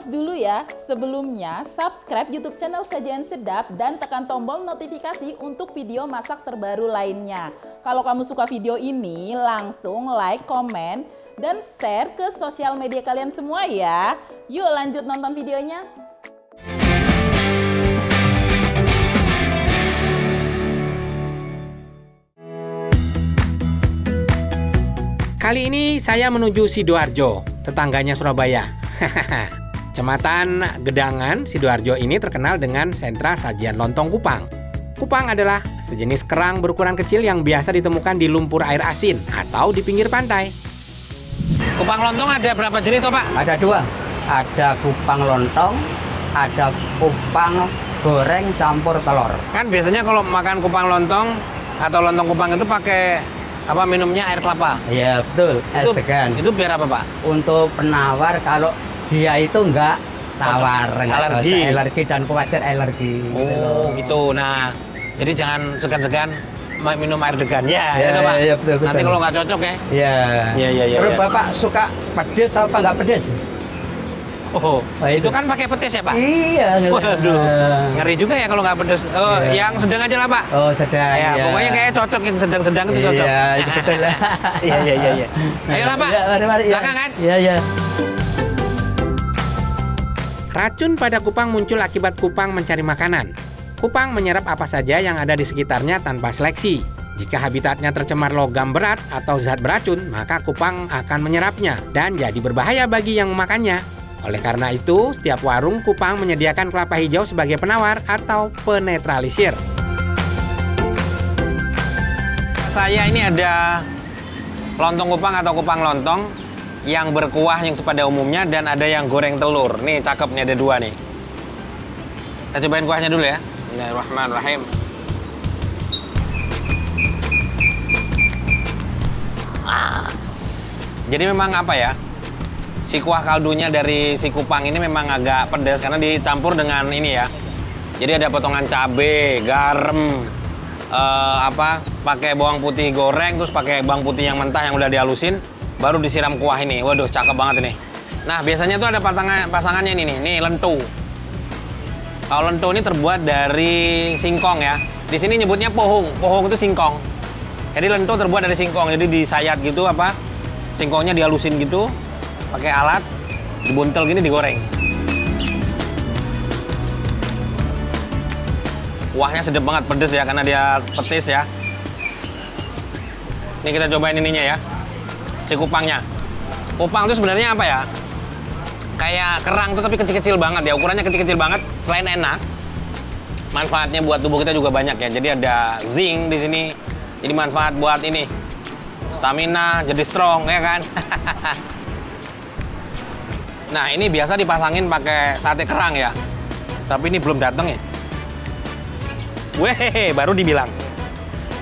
Pause dulu ya. Sebelumnya, subscribe YouTube channel Sajian Sedap dan tekan tombol notifikasi untuk video masak terbaru lainnya. Kalau kamu suka video ini, langsung like, komen, dan share ke sosial media kalian semua ya. Yuk lanjut nonton videonya. Kali ini saya menuju Sidoarjo, tetangganya Surabaya. Kecamatan Gedangan, Sidoarjo ini terkenal dengan sentra sajian lontong kupang. Kupang adalah sejenis kerang berukuran kecil yang biasa ditemukan di lumpur air asin atau di pinggir pantai. Kupang lontong ada berapa jenis toh Pak? Ada dua, ada kupang lontong, ada kupang goreng campur telur. Kan biasanya kalau makan kupang lontong atau lontong kupang itu pakai apa minumnya air kelapa? Iya betul, es degan. Itu biar apa Pak? Untuk penawar kalau dia itu enggak tawar, enggak alergi dan khawatir alergi. Oh gitu. Nah, jadi jangan segan-segan minum air degan ya, itu Pak. Iya, betul. Nanti kalau nggak cocok ya. Iya. Terus Bapak suka pedes apa enggak pedes? Oh, itu kan pakai petis ya Pak? Iya. Waduh, ngeri juga ya kalau nggak pedes. Oh, yang sedang aja lah Pak. Oh, sedang. Ya, pokoknya kayak cocok yang sedang-sedang itu cocok. Iya, itu betul lah. Iya. Ayolah Pak. Mari. Belakang kan? Iya. Racun pada kupang muncul akibat kupang mencari makanan. Kupang menyerap apa saja yang ada di sekitarnya tanpa seleksi. Jika habitatnya tercemar logam berat atau zat beracun, maka kupang akan menyerapnya dan jadi berbahaya bagi yang memakannya. Oleh karena itu, setiap warung kupang menyediakan kelapa hijau sebagai penawar atau penetralisir. Saya ini ada lontong kupang atau kupang lontong yang berkuah yang pada umumnya dan ada yang goreng telur. Nih cakep nih, ada dua nih. Kita cobain kuahnya dulu ya. Bismillahirrahmanirrahim. Jadi memang apa ya? Si kuah kaldunya dari si kupang ini memang agak pedas karena dicampur dengan ini ya. Jadi ada potongan cabai, garam, pakai bawang putih goreng, terus pakai bawang putih yang mentah yang udah dihalusin, baru disiram kuah ini. Waduh, cakep banget ini. Nah, biasanya tuh ada pasangannya ini nih, lentu. Kalau lentu ini terbuat dari singkong ya. Di sini nyebutnya pohung. Pohung itu singkong. Jadi lentu terbuat dari singkong. Jadi disayat gitu singkongnya dihalusin gitu, pakai alat, dibuntel gini digoreng. Kuahnya sedap banget, pedes ya karena dia petis ya. Ini kita cobain ininya ya. Si kupangnya. Kupang itu sebenarnya apa ya? Kayak kerang tuh tapi kecil-kecil banget ya. Ukurannya kecil-kecil banget. Selain enak, manfaatnya buat tubuh kita juga banyak ya. Jadi ada zinc di sini. Jadi manfaat buat ini. Stamina, jadi strong ya kan? Nah, ini biasa dipasangin pakai sate kerang ya. Tapi ini belum datang ya. Weh, baru dibilang.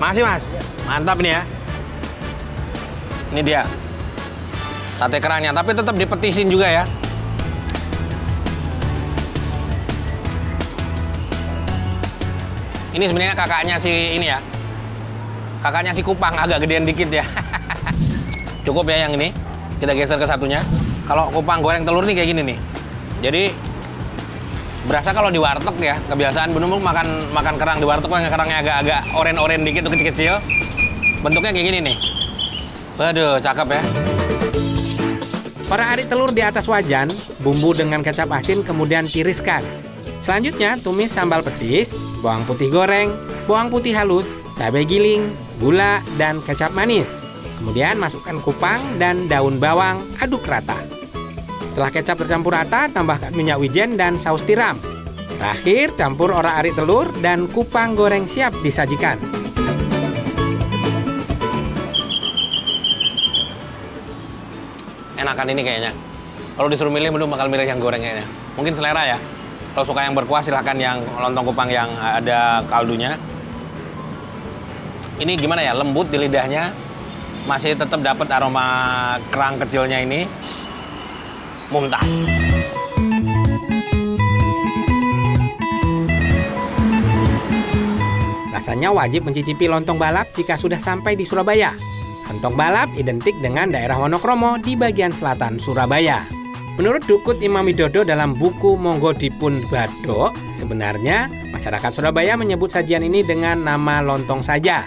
Makasih Mas. Mantap nih ya. Ini dia. Sate kerangnya, tapi tetap dipetisin juga ya. Ini sebenarnya kakaknya si ini ya. Kakaknya si kupang, agak gedean dikit ya. Cukup ya yang ini. Kita geser ke satunya. Kalau kupang goreng telur nih kayak gini nih. Jadi berasa kalau di warteg ya, kebiasaan bener-bener makan kerang di warteg yang kerangnya agak oren-oren dikit tuh kecil-kecil. Bentuknya kayak gini nih. Waduh, cakep ya. Orak-arik telur di atas wajan, bumbu dengan kecap asin kemudian tiriskan. Selanjutnya tumis sambal petis, bawang putih goreng, bawang putih halus, cabai giling, gula, dan kecap manis. Kemudian masukkan kupang dan daun bawang, aduk rata. Setelah kecap tercampur rata, tambahkan minyak wijen dan saus tiram. Terakhir, campur orak-arik telur dan kupang goreng siap disajikan. Enakan ini kayaknya. Kalau disuruh milih, belum bakal milih yang goreng kayaknya. Mungkin selera ya. Kalau suka yang berkuah silahkan yang lontong kupang yang ada kaldunya. Ini gimana ya, lembut di lidahnya. Masih tetap dapat aroma kerang kecilnya ini. Mumtaz. Rasanya wajib mencicipi lontong balap jika sudah sampai di Surabaya. Lontong balap identik dengan daerah Wonokromo di bagian selatan Surabaya. Menurut Dukut Imam Widodo dalam buku Monggo Dipun Badhok, sebenarnya masyarakat Surabaya menyebut sajian ini dengan nama lontong saja.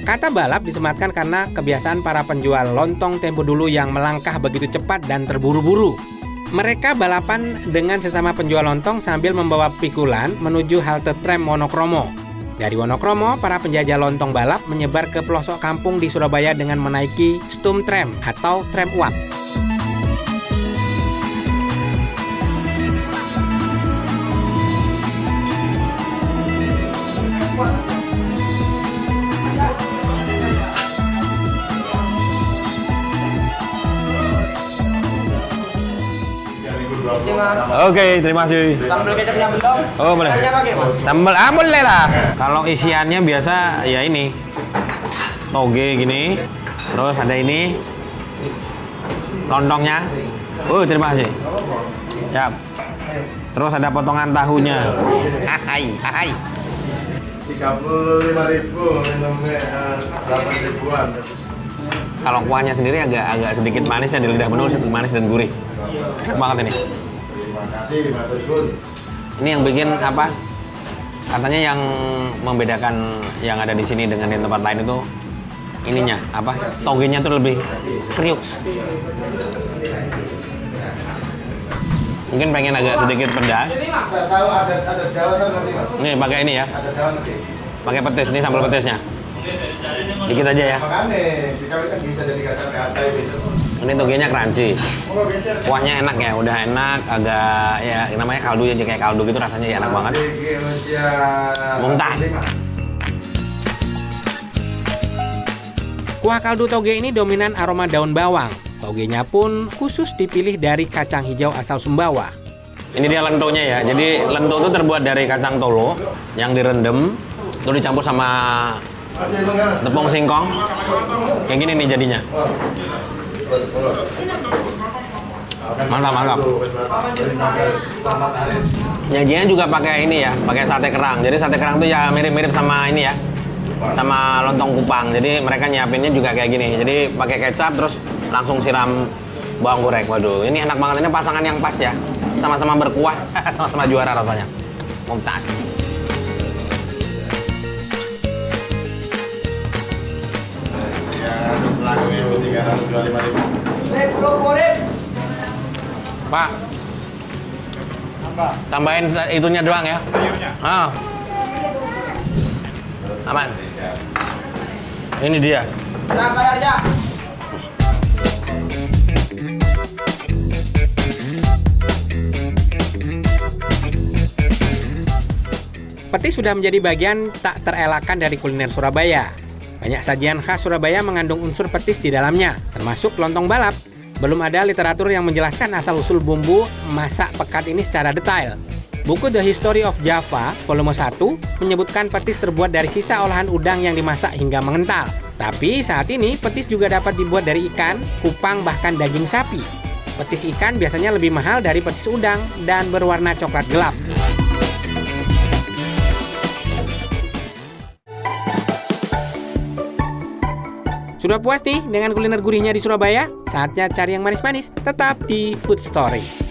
Kata balap disematkan karena kebiasaan para penjual lontong tempo dulu yang melangkah begitu cepat dan terburu-buru. Mereka balapan dengan sesama penjual lontong sambil membawa pikulan menuju halte tram Wonokromo. Dari Wonokromo, para penjajah lontong balap menyebar ke pelosok kampung di Surabaya dengan menaiki stum tram atau tram uap. Oke, terima kasih. Sambal kecapnya belum? Oh, boleh. Pakai, Mas. Sambal, boleh lah. Kalau isiannya biasa ya ini. Toge gini. Terus ada ini. Lontongnya. Oh, terima kasih. Ya. Terus ada potongan tahunya. Hai. 35.000, minumnya 8.000-an. Kalau kuahnya sendiri agak sedikit manis ya, di lidah penuh manis dan gurih. Enak banget ini. Terima kasih, Mas Gun. Ini yang bikin apa? Katanya yang membedakan yang ada di sini dengan di tempat lain itu ininya apa? Togenya tuh lebih kriuk. Mungkin pengen agak sedikit pedas. Saya tahu ada Jawa kan nanti, Mas. Nih pakai ini ya. Ada Jawa nanti. Pakai petis, ini sambal petisnya. Dikit aja ya. Makanya, dikawin kan bisa jadi kacang-kacang besok. Ini togenya crunchy. Oh, geser. Kuahnya enak ya, udah enak, agak ya namanya kaldu ya, kayak kaldu gitu rasanya ya enak banget. Mumtaz. Kuah kaldu toge ini dominan aroma daun bawang. Togenya pun khusus dipilih dari kacang hijau asal Sumbawa. Ini dia lentonya ya. Jadi lento itu terbuat dari kacang tolo yang direndam, terus dicampur sama tepung singkong. Kayak gini nih jadinya. Mantap. Nyajinya juga pakai ini ya, pakai sate kerang. Jadi sate kerang tuh ya mirip-mirip sama ini ya, sama lontong Kupang. Jadi mereka nyiapinnya juga kayak gini. Jadi pakai kecap terus langsung siram bawang goreng. Waduh, ini enak banget. Ini pasangan yang pas ya. Sama-sama berkuah, sama-sama juara rasanya. Mumtaz. Ya, terus lakunya 325.000. Pak, tambahin itunya doang ya. Ah. Aman. Ini dia. Petis sudah menjadi bagian tak terelakkan dari kuliner Surabaya. Banyak sajian khas Surabaya mengandung unsur petis di dalamnya, termasuk lontong balap. Belum ada literatur yang menjelaskan asal-usul bumbu masak pekat ini secara detail. Buku The History of Java, volume 1, menyebutkan petis terbuat dari sisa olahan udang yang dimasak hingga mengental. Tapi saat ini, petis juga dapat dibuat dari ikan, kupang, bahkan daging sapi. Petis ikan biasanya lebih mahal dari petis udang dan berwarna coklat gelap. Sudah puas nih dengan kuliner gurihnya di Surabaya? Saatnya cari yang manis-manis, tetap di Food Story.